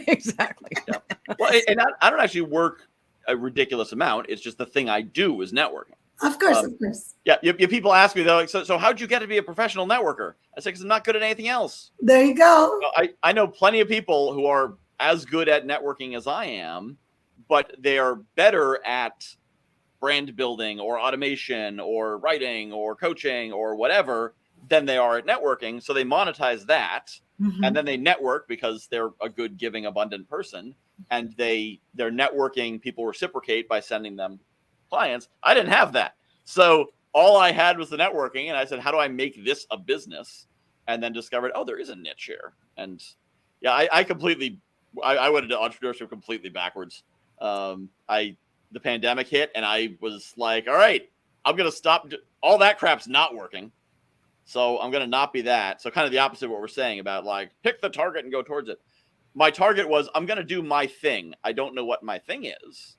Exactly. Yeah. Well, and I don't actually work a ridiculous amount. It's just the thing I do is networking. Of course, of course. Yeah, people ask me, they're like, so how'd you get to be a professional networker? I say, because I'm not good at anything else. There you go. I know plenty of people who are as good at networking as I am, but they are better at brand building or automation or writing or coaching or whatever than they are at networking. So they monetize that, and then they network because they're a good, giving, abundant person, and their networking people reciprocate by sending them clients. I didn't have that. So all I had was the networking, and I said, how do I make this a business? And then discovered, oh, there is a niche here. And yeah, I went into entrepreneurship completely backwards. The pandemic hit, and I was like, all right, I'm going to stop. All that crap's not working. So I'm going to not be that. So kind of the opposite of what we're saying about like, pick the target and go towards it. My target was, I'm going to do my thing. I don't know what my thing is,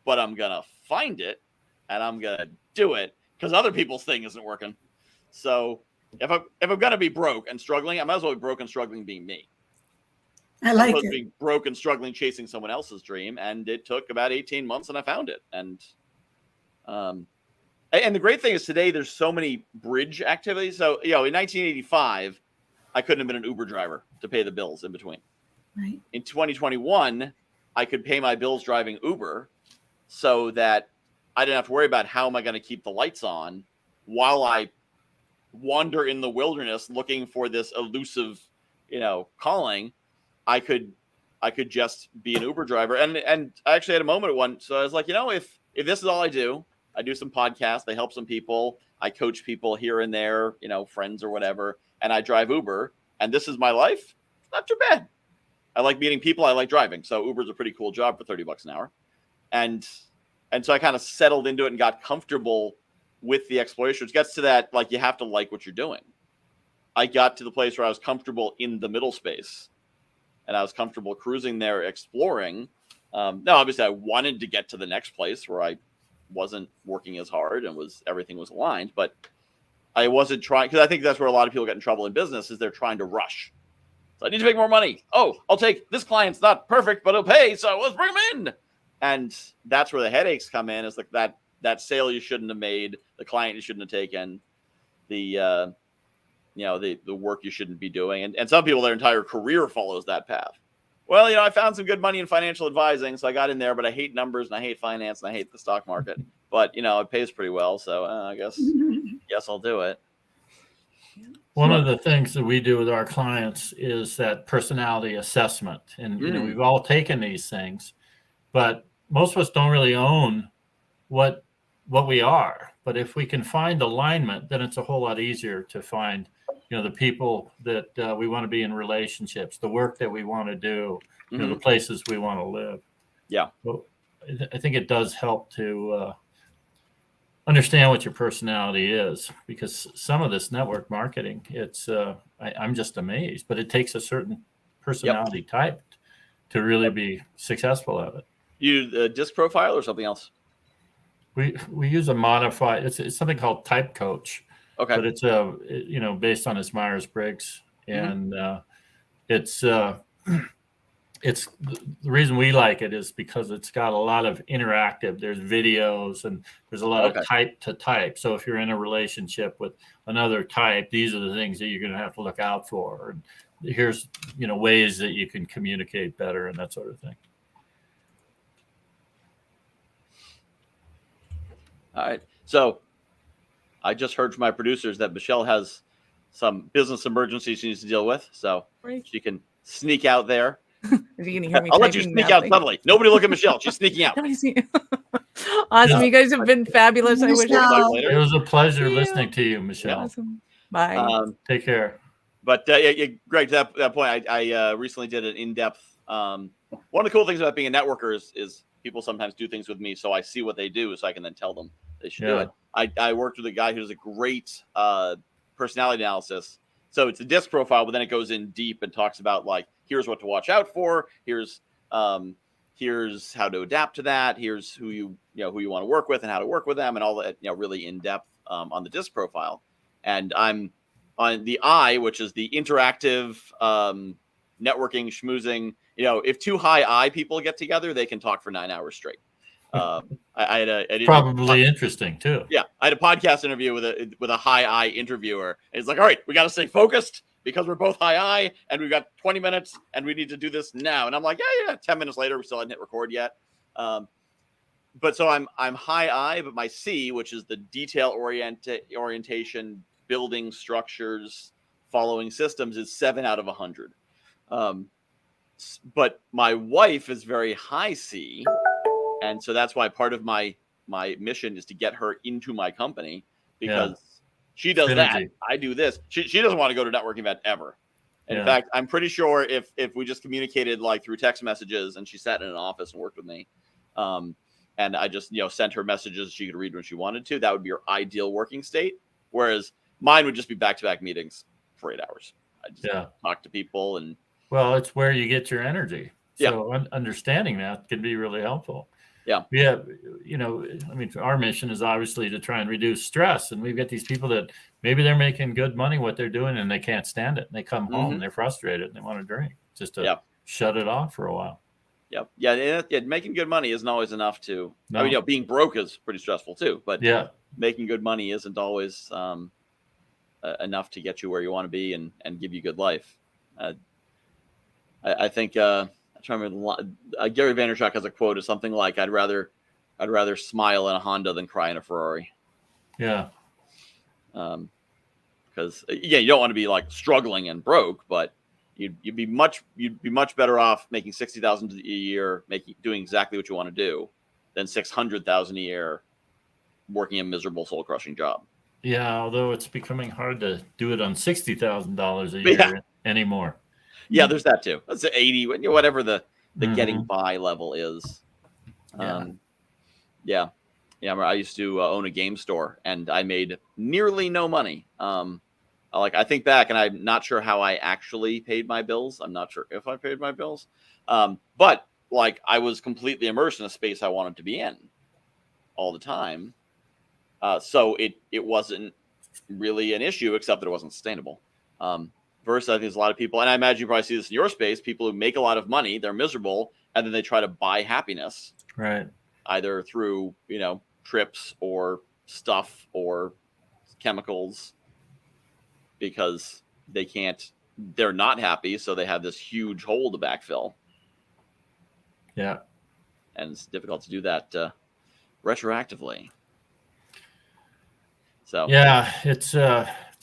but I'm going to find it and I'm going to do it because other people's thing isn't working. So if I'm going to be broke and struggling, I might as well be broke and struggling being me. I like it. Being broke and struggling chasing someone else's dream, and it took about 18 months, and I found it. And the great thing is today there's so many bridge activities. So in 1985, I couldn't have been an Uber driver to pay the bills in between. Right. In 2021, I could pay my bills driving Uber, so that I didn't have to worry about how am I going to keep the lights on while I wander in the wilderness looking for this elusive, calling. I could just be an Uber driver. And I actually had a moment at one. So I was like, if this is all I do some podcasts, I help some people, I coach people here and there, friends or whatever, and I drive Uber, and this is my life. Not too bad. I like meeting people. I like driving. So Uber's a pretty cool job for $30 an hour. And so I kind of settled into it and got comfortable with the exploration, which gets to that, like, you have to like what you're doing. I got to the place where I was comfortable in the middle space. And I was comfortable cruising there, exploring. Now, obviously, I wanted to get to the next place where I wasn't working as hard and everything was aligned. But I wasn't trying, because I think that's where a lot of people get in trouble in business, is they're trying to rush. So I need to make more money. Oh, I'll take this client's not perfect, but he'll pay, so let's bring him in. And that's where the headaches come in. Is like that sale you shouldn't have made, the client you shouldn't have taken, the work you shouldn't be doing. And some people, their entire career follows that path. Well, I found some good money in financial advising, so I got in there, but I hate numbers and I hate finance and I hate the stock market. But, it pays pretty well. So I guess I'll do it. One of the things that we do with our clients is that personality assessment. And, we've all taken these things, but most of us don't really own what we are. But if we can find alignment, then it's a whole lot easier to find, the people that we want to be in relationships, the work that we want to do, the places we want to live. Yeah. So I think it does help to understand what your personality is, because some of this network marketing, it's I'm just amazed, but it takes a certain personality type to really be successful at it. You disc profile or something else? We use a modified. It's something called Type Coach. Okay. But it's based on his Myers-Briggs, and it's the reason we like it is because it's got a lot of interactive. There's videos and there's a lot of type to type. So if you're in a relationship with another type, these are the things that you're going to have to look out for. And here's ways that you can communicate better and that sort of thing. All right. So I just heard from my producers that Michelle has some business emergencies she needs to deal with. So she can sneak out there. Is he gonna hear me? I'll let you sneak out subtly. Nobody look at Michelle. She's sneaking out. Awesome. You guys have been fabulous. I wish it was a pleasure listening to you, Michelle. Awesome. Bye. Take care. But Greg, to that point, I recently did an in-depth. One of the cool things about being a networker is people sometimes do things with me, so I see what they do, so I can then tell them they should do it. I worked with a guy who does a great personality analysis. So it's a disc profile, but then it goes in deep and talks about, like, here's what to watch out for. Here's here's how to adapt to that. Here's who you want to work with and how to work with them, and all that, really in depth on the disc profile. And I'm on the I, which is the interactive networking, schmoozing. If two high I people get together, they can talk for 9 hours straight. I had probably interesting too. Yeah, I had a podcast interview with a high I interviewer. And he's like, "All right, we got to stay focused because we're both high I, and we've got 20 minutes, and we need to do this now." And I'm like, "Yeah." 10 minutes later, we still hadn't hit record yet. But so I'm high I, but my C, which is the detail orientation, building structures, following systems, is 7 out of 100. But my wife is very high C. And so that's why part of my mission is to get her into my company, because she does that. I do this. She doesn't want to go to a networking event ever. And in fact, I'm pretty sure if we just communicated like through text messages and she sat in an office and worked with me, and I just sent her messages she could read when she wanted to, that would be her ideal working state. Whereas mine would just be back-to-back meetings for 8 hours. I just talk to people and. Well, it's where you get your energy. So understanding that can be really helpful. Yeah. Our mission is obviously to try and reduce stress. And we've got these people that maybe they're making good money, what they're doing, and they can't stand it. And they come home and they're frustrated and they want to drink just to shut it off for a while. Yep. Yeah. Making good money isn't always enough to, being broke is pretty stressful too, but making good money isn't always enough to get you where you want to be and give you a good life. I think, I'm trying to remember, Gary Vaynerchuk has a quote of something like, I'd rather smile in a Honda than cry in a Ferrari. Yeah. Because you don't want to be like struggling and broke, but you'd be much better off making $60,000 a year, doing exactly what you want to do, than $600,000 a year working a miserable soul crushing job. Yeah, although it's becoming hard to do it on $60,000 a year anymore. Yeah, there's that too. That's 80, whatever the getting by level is. I used to own a game store, and I made nearly no money. I think back, and I'm not sure how I actually paid my bills. I'm not sure if I paid my bills. But I was completely immersed in a space I wanted to be in all the time. So it wasn't really an issue, except that it wasn't sustainable. Versus, I think there's a lot of people, and I imagine you probably see this in your space, people who make a lot of money, they're miserable, and then they try to buy happiness. Right. Either through, trips or stuff or chemicals, because they're not happy, so they have this huge hole to backfill. Yeah. And it's difficult to do that retroactively. So. Yeah, it's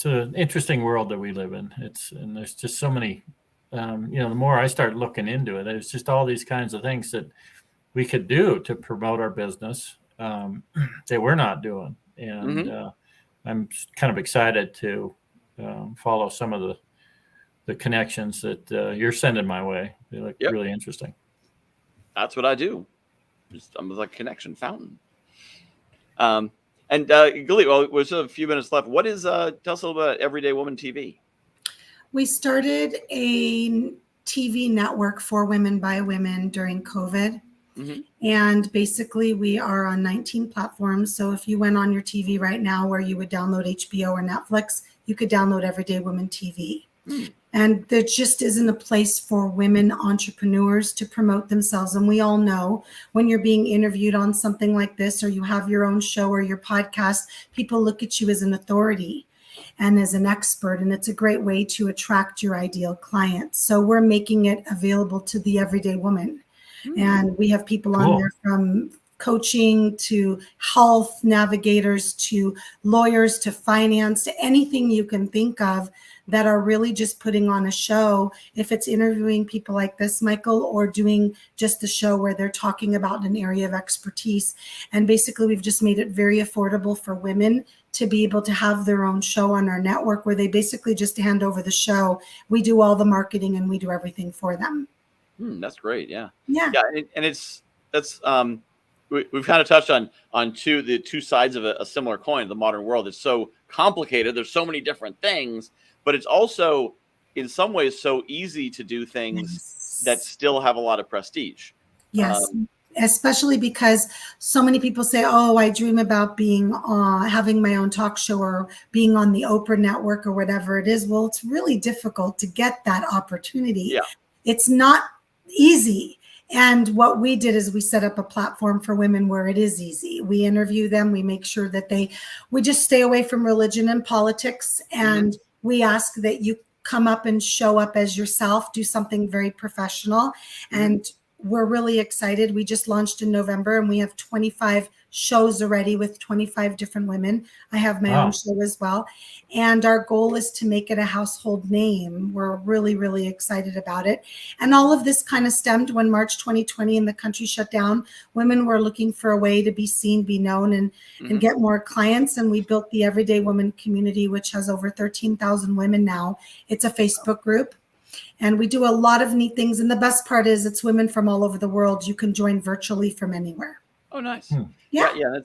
an interesting world that we live in. And there's just so many, the more I start looking into it, there's just all these kinds of things that we could do to promote our business that we're not doing. And I'm kind of excited to follow some of the connections that you're sending my way. They look really interesting. That's what I do. I'm like a connection fountain. And Galit, there's a few minutes left. What is, tell us a little bit about Everyday Woman TV. We started a TV network for women by women during COVID. And basically we are on 19 platforms. So if you went on your TV right now where you would download HBO or Netflix, you could download Everyday Woman TV. And there just isn't a place for women entrepreneurs to promote themselves. And we all know when you're being interviewed on something like this, or you have your own show or your podcast, people look at you as an authority and as an expert. And it's a great way to attract your ideal clients. So we're making it available to the everyday woman. And we have people on there from coaching to health navigators to lawyers to finance to anything you can think of that are really just putting on a show. If it's interviewing people like this, Michael, or doing just a show where they're talking about an area of expertise. And basically we've just made it very affordable for women to be able to have their own show on our network where they basically just hand over the show. We do all the marketing and we do everything for them. That's great. Yeah. And we've kind of touched on the two sides of a similar coin. The modern world is so complicated. There's so many different things, but it's also in some ways so easy to do things that still have a lot of prestige. Yes. Especially because so many people say, "Oh, I dream about being having my own talk show or being on the Oprah network or whatever it is." Well, it's really difficult to get that opportunity. Yeah. It's not easy. And what we did is we set up a platform for women where it is easy. We interview them. We make sure that we just stay away from religion and politics. And we ask that you come up and show up as yourself, do something very professional. And we're really excited. We just launched in November and we have 25 shows already with 25 different women. I have my own show as well. And our goal is to make it a household name. We're really, really excited about it. And all of this kind of stemmed when March 2020 and the country shut down. Women were looking for a way to be seen, be known, and get more clients. And we built the Everyday Woman community, which has over 13,000 women now. It's a Facebook group. And we do a lot of neat things. And the best part is it's women from all over the world. You can join virtually from anywhere. Oh, nice. Yeah. Yeah,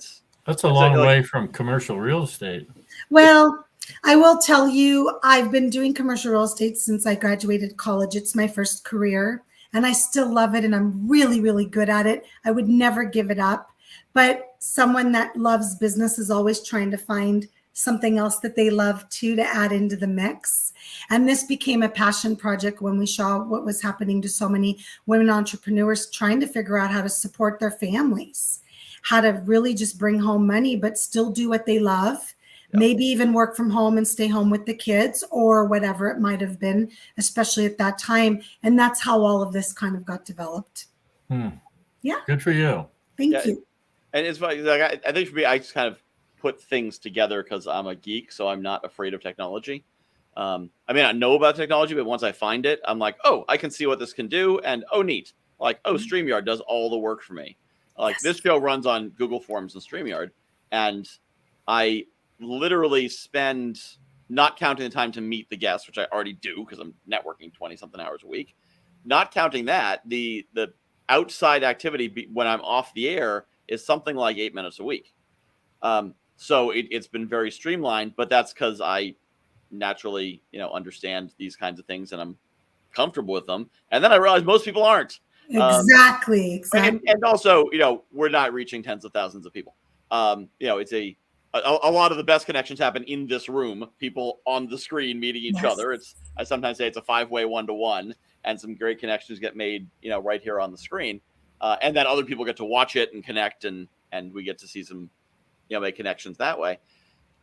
that's a long way from commercial real estate. Well, I will tell you, I've been doing commercial real estate since I graduated college. It's my first career and I still love it. And I'm really, really good at it. I would never give it up. But someone that loves business is always trying to find something else that they love too, to add into the mix. And this became a passion project when we saw what was happening to so many women entrepreneurs trying to figure out how to support their families, how to really just bring home money, but still do what they love, maybe even work from home and stay home with the kids or whatever it might have been, especially at that time. And that's how all of this kind of got developed. Yeah. Good for you. Thank you. And it's funny, like, I think for me, I just kind of put things together because I'm a geek, so I'm not afraid of technology. I may not know about technology, but once I find it, I'm like, oh, I can see what this can do, and oh, neat. Like, oh, StreamYard does all the work for me. Like, this show runs on Google Forms and StreamYard, and I literally spend, not counting the time to meet the guests, which I already do because I'm networking 20-something hours a week, not counting that, the outside activity when I'm off the air is something like 8 minutes a week. So it's been very streamlined, but that's because I naturally, understand these kinds of things and I'm comfortable with them. And then I realized most people aren't. Exactly. And also, we're not reaching tens of thousands of people. It's a lot of the best connections happen in this room, people on the screen meeting each other. I sometimes say it's a 5-way 1-to-1, and some great connections get made, right here on the screen. And then other people get to watch it and connect, and we get to see some, make connections that way.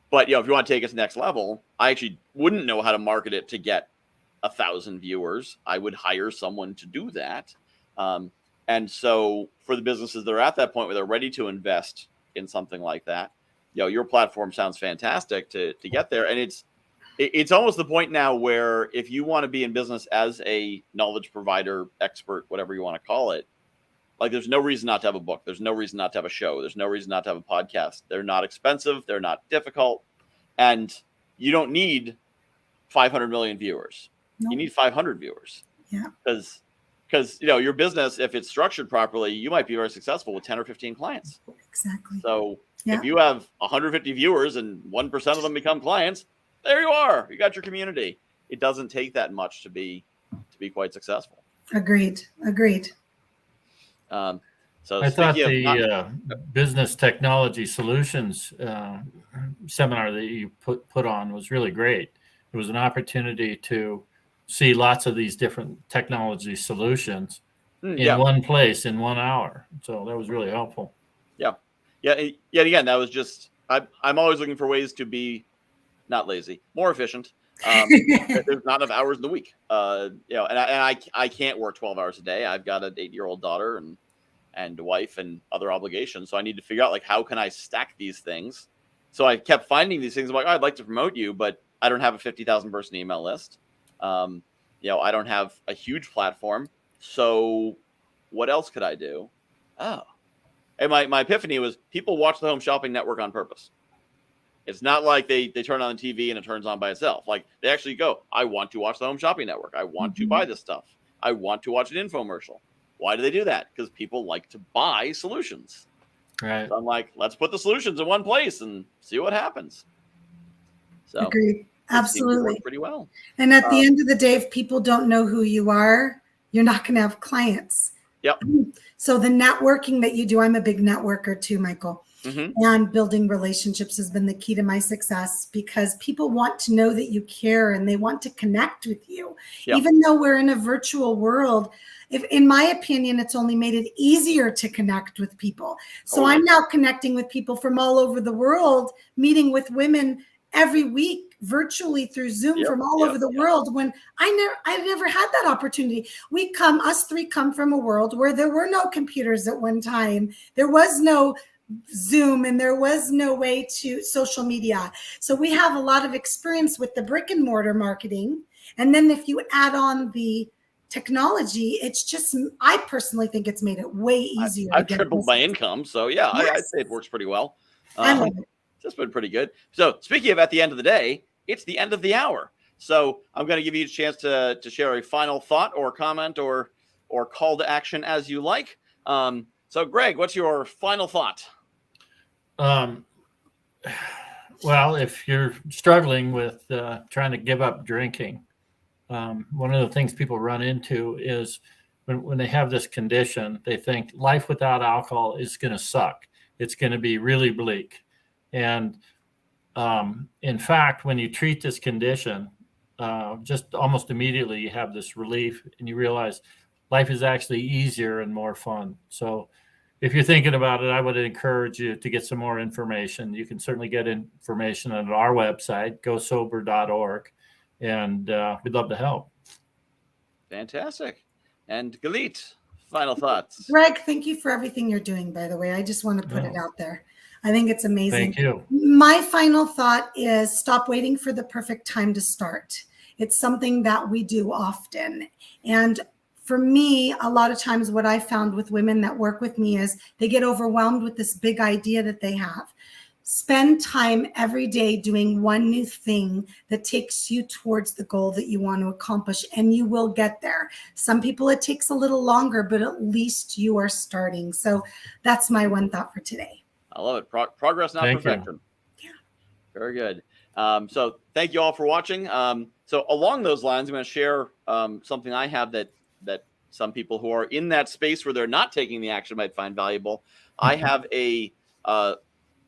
But, if you want to take it to the next level, I actually wouldn't know how to market it to get 1,000 viewers. I would hire someone to do that. And so for the businesses that are at that point where they're ready to invest in something like that, your platform sounds fantastic to get there. And it's almost the point now where if you want to be in business as a knowledge provider, expert, whatever you want to call it, like, there's no reason not to have a book. There's no reason not to have a show. There's no reason not to have a podcast. They're not expensive. They're not difficult. And you don't need 500 million viewers. You need 500 viewers. Yeah. Because your business, if it's structured properly, you might be very successful with 10 or 15 clients. Exactly. So if you have 150 viewers and 1% of them become clients, there you are. You got your community. It doesn't take that much to be quite successful. Agreed. So I thought the business technology solutions seminar that you put on was really great. It was an opportunity to see lots of these different technology solutions in one place in 1 hour. So that was really helpful. Yeah. Again, that was just, I'm always looking for ways to be not lazy, more efficient. There's not enough hours in the week. And I can't work 12 hours a day. I've got an 8-year-old daughter and a wife and other obligations. So I need to figure out, like, how can I stack these things? So I kept finding these things. I'm like, I'd like to promote you, but I don't have a 50,000 person email list. I don't have a huge platform. So what else could I do? Oh, and my epiphany was people watch the Home Shopping Network on purpose. It's not like they turn on the TV and it turns on by itself. Like, they actually go, I want to watch the Home Shopping Network. I want to buy this stuff. I want to watch an infomercial. Why do they do that? Because people like to buy solutions. Right. So I'm like, let's put the solutions in one place and see what happens. So agreed. Absolutely. Pretty well. And at the end of the day, if people don't know who you are, you're not going to have clients. Yep. So the networking that you do, I'm a big networker too, Michael. Mm-hmm. And building relationships has been the key to my success, because people want to know that you care and they want to connect with you. Yep. Even though we're in a virtual world, if, in my opinion, it's only made it easier to connect with people. So I'm now connecting with people from all over the world, meeting with women every week virtually through Zoom from all over the world, when I never had that opportunity. Us three come from a world where there were no computers at one time. There was no Zoom and there was no way to social media. So we have a lot of experience with the brick and mortar marketing. And then if you add on the technology, it's just, I personally think it's made it way easier. I've tripled my income. So yeah, I'd say it works pretty well. I love it. It's been pretty good. So speaking of at the end of the day, it's the end of the hour. So I'm going to give you a chance to share a final thought or comment or call to action as you like. So Greg, what's your final thought? Well, if you're struggling with trying to give up drinking, one of the things people run into is when they have this condition, they think life without alcohol is going to suck. It's going to be really bleak. And in fact, when you treat this condition, just almost immediately you have this relief and you realize life is actually easier and more fun. So if you're thinking about it, I would encourage you to get some more information. You can certainly get information on our website, gosober.org, and we'd love to help. Fantastic. And Galit, final thoughts. Greg, thank you for everything you're doing, by the way. I just want to put it out there. I think it's amazing. Thank you. My final thought is stop waiting for the perfect time to start. It's something that we do often. And for me, a lot of times what I found with women that work with me is they get overwhelmed with this big idea that they have. Spend time every day doing one new thing that takes you towards the goal that you want to accomplish, and you will get there. Some people, it takes a little longer, but at least you are starting. So that's my one thought for today. I love it. Progress, not perfection. Yeah. Very good. So thank you all for watching. So along those lines, I'm going to share something I have that some people who are in that space where they're not taking the action might find valuable. I have a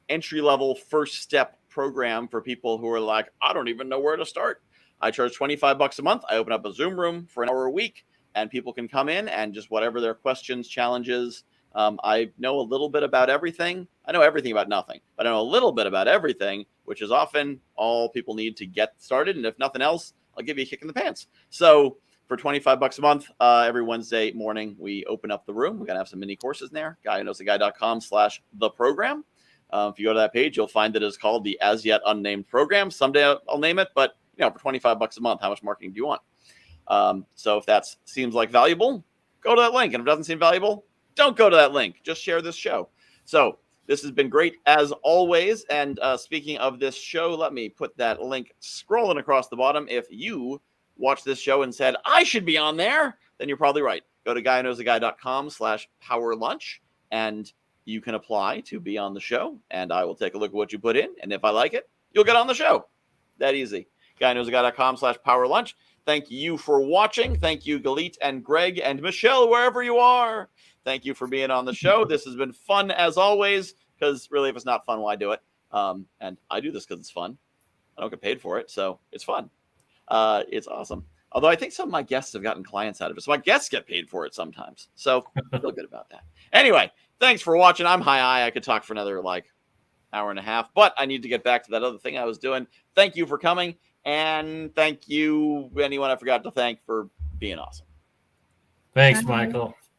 entry-level first step program for people who are like, I don't even know where to start. I charge $25 a month. I open up a Zoom room for an hour a week, and people can come in and just whatever their questions, challenges. I know a little bit about everything. I know everything about nothing, but I know a little bit about everything, which is often all people need to get started. And if nothing else, I'll give you a kick in the pants. So for $25 a month, every Wednesday morning, we open up the room. We're going to have some mini courses in there. guywhoknowsaguy.com/theprogram. If you go to that page, you'll find that it's called the As Yet Unnamed Program. Someday I'll name it, but for $25 a month, how much marketing do you want? So if that seems like valuable, go to that link. And if it doesn't seem valuable, don't go to that link. Just share this show. So this has been great as always. And speaking of this show, let me put that link scrolling across the bottom. If you watched this show and said, I should be on there, then you're probably right. Go to guywhoknowsaguy.com/powerlunch and you can apply to be on the show. And I will take a look at what you put in. And if I like it, you'll get on the show. That easy. guywhoknowsaguy.com/powerlunch. Thank you for watching. Thank you, Galit and Greg and Michelle, wherever you are. Thank you for being on the show. This has been fun as always, because really, if it's not fun, why do it? And I do this because it's fun. I don't get paid for it, so it's fun. It's awesome. Although I think some of my guests have gotten clients out of it. So my guests get paid for it sometimes. So I feel good about that. Anyway, thanks for watching. I'm Hi. I could talk for another hour and a half, but I need to get back to that other thing I was doing. Thank you for coming. And thank you, anyone I forgot to thank, for being awesome. Thanks, Michael.